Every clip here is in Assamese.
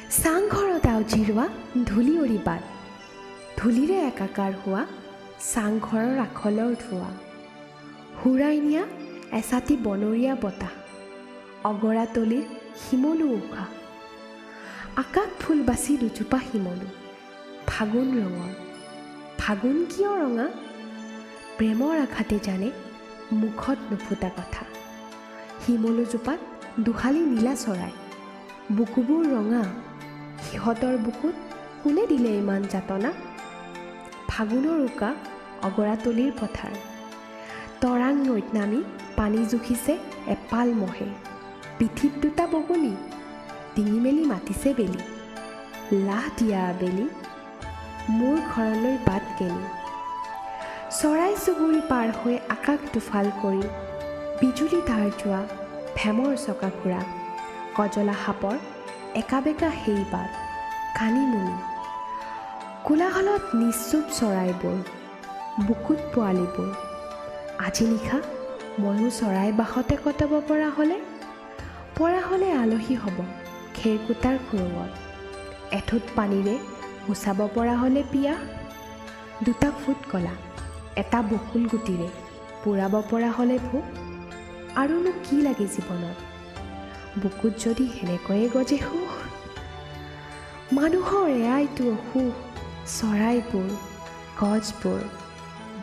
চাংঘৰত আউজিৰোৱা ধূলিয়ৰি বাট, ধূলিৰে একাকাৰ হোৱা চাংঘৰৰ আখলৰ ধোৱা, হুৰাই নিয়া এচাতি বনৰীয়া বতাহ, অগৰাতলিৰ শিমলু উশাহ, আকাশ ফুল বাচি দুজোপা শিমলু, ফাগুন ৰঙৰ। ফাগুন কিয় ৰঙা? প্ৰেমৰ আঘাতে জানে মুখত নুফুটা কথা। শিমলুজোপাত দুহালি নীলা চৰাই, বুকুবোৰ ৰঙা, সিহঁতৰ বুকুত কোনে দিলে ইমান যাতনা? ফাগুনৰ উকা অগৰাতলিৰ পথাৰ, তৰাং নৈত নামি পানী জুখিছে এপাল মহে, পিঠিত দুটা বগলী, ডিঙি মেলি মাতিছে বেলি, লাহ দিয়া আবেলি, মোৰ ঘৰলৈ বাট কেনি। চৰাই চুবুৰী পাৰ হৈ আকাশ দুফাল কৰি, বিজুলী তাৰ যোৱা ভেমৰ চকা ঘূৰা, কজলা সাপৰ একা বেকা সেই বাট, কানি মুনি কোলাহলত নিশ্চুপ চৰাইবোৰ, বুকুত পোৱালিবোৰ। আজি নিশা ময়ো চৰাই বাসতে কটাব পৰা হ'লে আলহী হ'ব খেৰকুটাৰ খুৰুঙত, এঠোঁট পানীৰে গুচাব পৰা হ'লে পিয়া, দুটা ফুট কলা এটা বকুল গুটিৰে পুৰাব পৰা হ'লে ভোক, আৰুনো কি লাগে জীৱনত? বুকুত যদি সেনেকৈয়ে গজে সুখ। মানুহৰ এয়াইতো অসুখ, চৰাইবোৰ, গছবোৰ,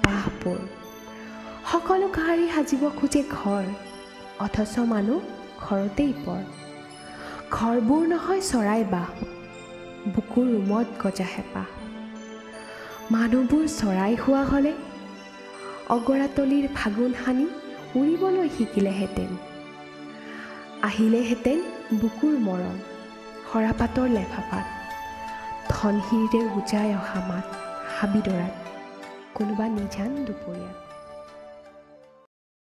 বাঁহবোৰ, সকলো কাহাৰি সাজিব খোজে ঘৰ, অথচ মানুহ ঘৰতেই পৰ। ঘৰবোৰ নহয় চৰাই বাহ, বুকুৰ ৰুমত গজা হেঁপাহ। মানুহবোৰ চৰাই হোৱা হ'লে অগৰাতলিৰ ফাগুন সানি উৰিবলৈ শিকিলেহেঁতেন, আহিলেহেঁতেন বুকুৰ মৰম, সৰাপাতৰ লেফাফাত, ধনশিৰিৰে উজাই অহা মাত হাবিদৰাত, কোনোবা নিজান দুপৰীয়াত।